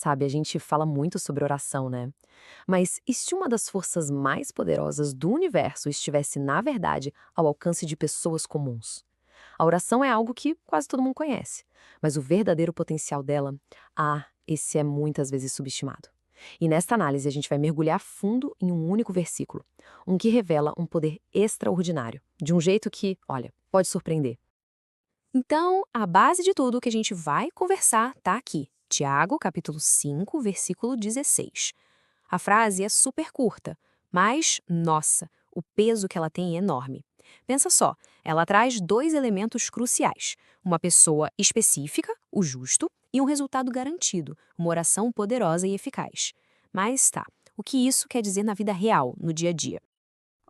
Sabe, a gente fala muito sobre oração, né? Mas e se uma das forças mais poderosas do universo estivesse, na verdade, ao alcance de pessoas comuns? A oração é algo que quase todo mundo conhece, mas o verdadeiro potencial dela, esse é muitas vezes subestimado. E nesta análise a gente vai mergulhar fundo em um único versículo, um que revela um poder extraordinário, de um jeito que, olha, pode surpreender. Então, a base de tudo que a gente vai conversar tá aqui. Tiago, capítulo 5, versículo 16. A frase é super curta, mas, nossa, o peso que ela tem é enorme. Pensa só, ela traz dois elementos cruciais: uma pessoa específica, o justo, e um resultado garantido, uma oração poderosa e eficaz. Mas tá, o que isso quer dizer na vida real, no dia a dia?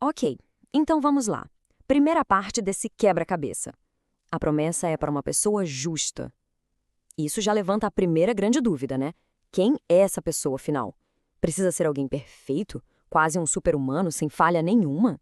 Ok, então vamos lá. Primeira parte desse quebra-cabeça. A promessa é para uma pessoa justa. Isso já levanta a primeira grande dúvida, né? Quem é essa pessoa, afinal? Precisa ser alguém perfeito? Quase um super-humano sem falha nenhuma?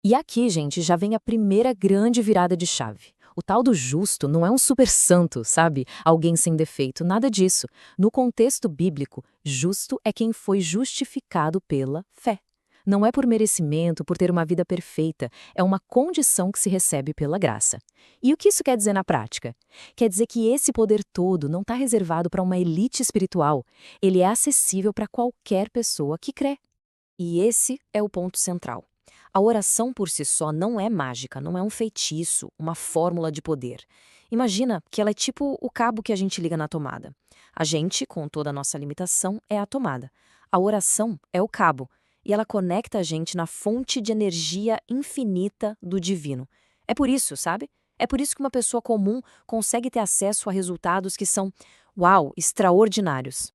E aqui, gente, já vem a primeira grande virada de chave. O tal do justo não é um super santo, sabe? Alguém sem defeito, nada disso. No contexto bíblico, justo é quem foi justificado pela fé. Não é por merecimento, por ter uma vida perfeita, é uma condição que se recebe pela graça. E o que isso quer dizer na prática? Quer dizer que esse poder todo não está reservado para uma elite espiritual, ele é acessível para qualquer pessoa que crê. E esse é o ponto central. A oração por si só não é mágica, não é um feitiço, uma fórmula de poder. Imagina que ela é tipo o cabo que a gente liga na tomada. A gente, com toda a nossa limitação, é a tomada. A oração é o cabo, e ela conecta a gente na fonte de energia infinita do divino. É por isso, sabe? É por isso que uma pessoa comum consegue ter acesso a resultados que são, uau, extraordinários.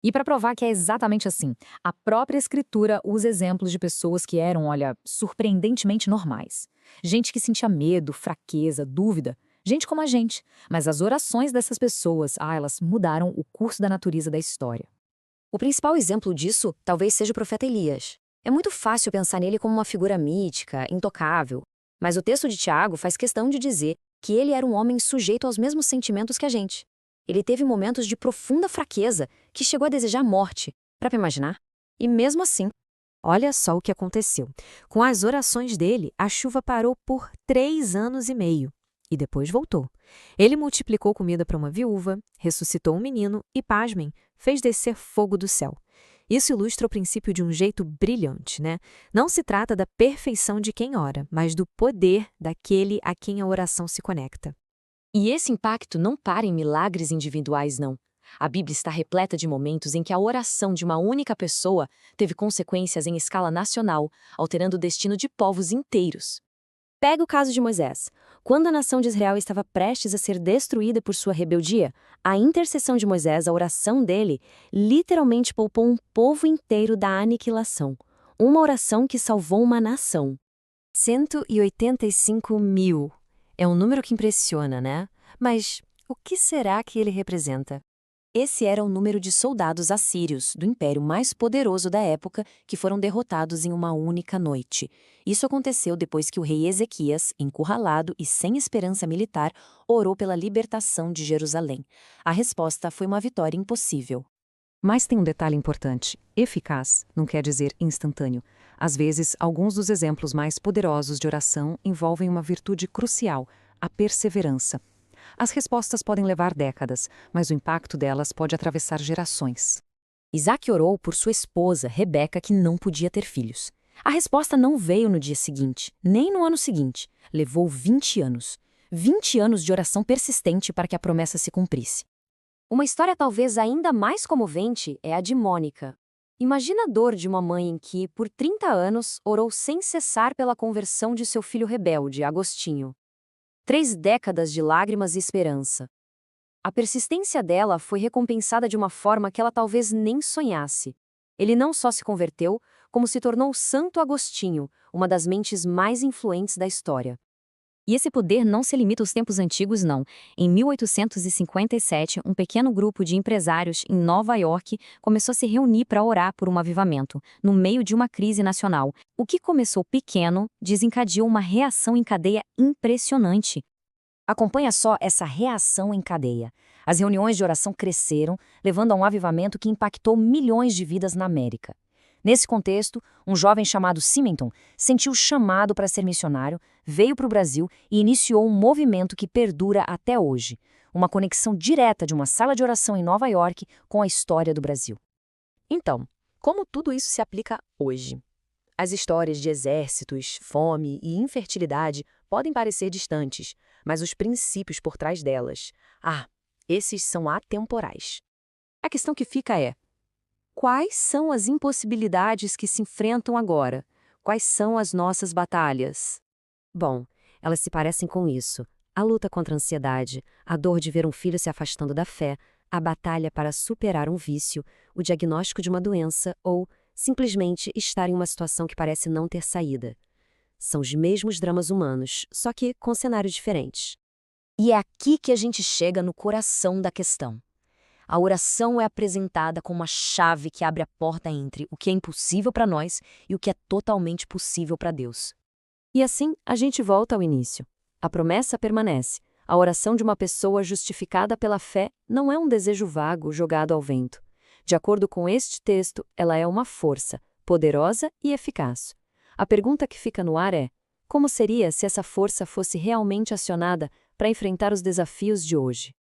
E para provar que é exatamente assim, a própria escritura usa exemplos de pessoas que eram, olha, surpreendentemente normais. Gente que sentia medo, fraqueza, dúvida. Gente como a gente. Mas as orações dessas pessoas, elas mudaram o curso da natureza da história. O principal exemplo disso talvez seja o profeta Elias. É muito fácil pensar nele como uma figura mítica, intocável. Mas o texto de Tiago faz questão de dizer que ele era um homem sujeito aos mesmos sentimentos que a gente. Ele teve momentos de profunda fraqueza, que chegou a desejar a morte. Para imaginar? E mesmo assim, olha só o que aconteceu. Com as orações dele, a chuva parou por 3 anos e meio. E depois voltou. Ele multiplicou comida para uma viúva, ressuscitou um menino e, pasmem, fez descer fogo do céu. Isso ilustra o princípio de um jeito brilhante, né? Não se trata da perfeição de quem ora, mas do poder daquele a quem a oração se conecta. E esse impacto não para em milagres individuais, não. A Bíblia está repleta de momentos em que a oração de uma única pessoa teve consequências em escala nacional, alterando o destino de povos inteiros. Pega o caso de Moisés. Quando a nação de Israel estava prestes a ser destruída por sua rebeldia, a intercessão de Moisés, a oração dele, literalmente poupou um povo inteiro da aniquilação. Uma oração que salvou uma nação. 185 mil. É um número que impressiona, né? Mas o que será que ele representa? Esse era o número de soldados assírios, do império mais poderoso da época, que foram derrotados em uma única noite. Isso aconteceu depois que o rei Ezequias, encurralado e sem esperança militar, orou pela libertação de Jerusalém. A resposta foi uma vitória impossível. Mas tem um detalhe importante: eficaz não quer dizer instantâneo. Às vezes, alguns dos exemplos mais poderosos de oração envolvem uma virtude crucial, a perseverança. As respostas podem levar décadas, mas o impacto delas pode atravessar gerações. Isaac orou por sua esposa, Rebeca, que não podia ter filhos. A resposta não veio no dia seguinte, nem no ano seguinte. Levou 20 anos. 20 anos de oração persistente para que a promessa se cumprisse. Uma história talvez ainda mais comovente é a de Mônica. Imagina a dor de uma mãe em que, por 30 anos, orou sem cessar pela conversão de seu filho rebelde, Agostinho. 3 décadas de lágrimas e esperança. A persistência dela foi recompensada de uma forma que ela talvez nem sonhasse. Ele não só se converteu, como se tornou Santo Agostinho, uma das mentes mais influentes da história. E esse poder não se limita aos tempos antigos, não. Em 1857, um pequeno grupo de empresários em Nova York começou a se reunir para orar por um avivamento, no meio de uma crise nacional. O que começou pequeno desencadeou uma reação em cadeia impressionante. Acompanha só essa reação em cadeia. As reuniões de oração cresceram, levando a um avivamento que impactou milhões de vidas na América. Nesse contexto, um jovem chamado Simenton sentiu chamado para ser missionário, veio para o Brasil e iniciou um movimento que perdura até hoje, uma conexão direta de uma sala de oração em Nova York com a história do Brasil. Então, como tudo isso se aplica hoje? As histórias de exércitos, fome e infertilidade podem parecer distantes, mas os princípios por trás delas, esses são atemporais. A questão que fica é: quais são as impossibilidades que se enfrentam agora? Quais são as nossas batalhas? Bom, elas se parecem com isso. A luta contra a ansiedade, a dor de ver um filho se afastando da fé, a batalha para superar um vício, o diagnóstico de uma doença ou, simplesmente, estar em uma situação que parece não ter saída. São os mesmos dramas humanos, só que com cenários diferentes. E é aqui que a gente chega no coração da questão. A oração é apresentada como uma chave que abre a porta entre o que é impossível para nós e o que é totalmente possível para Deus. E assim, a gente volta ao início. A promessa permanece. A oração de uma pessoa justificada pela fé não é um desejo vago jogado ao vento. De acordo com este texto, ela é uma força, poderosa e eficaz. A pergunta que fica no ar é: como seria se essa força fosse realmente acionada para enfrentar os desafios de hoje?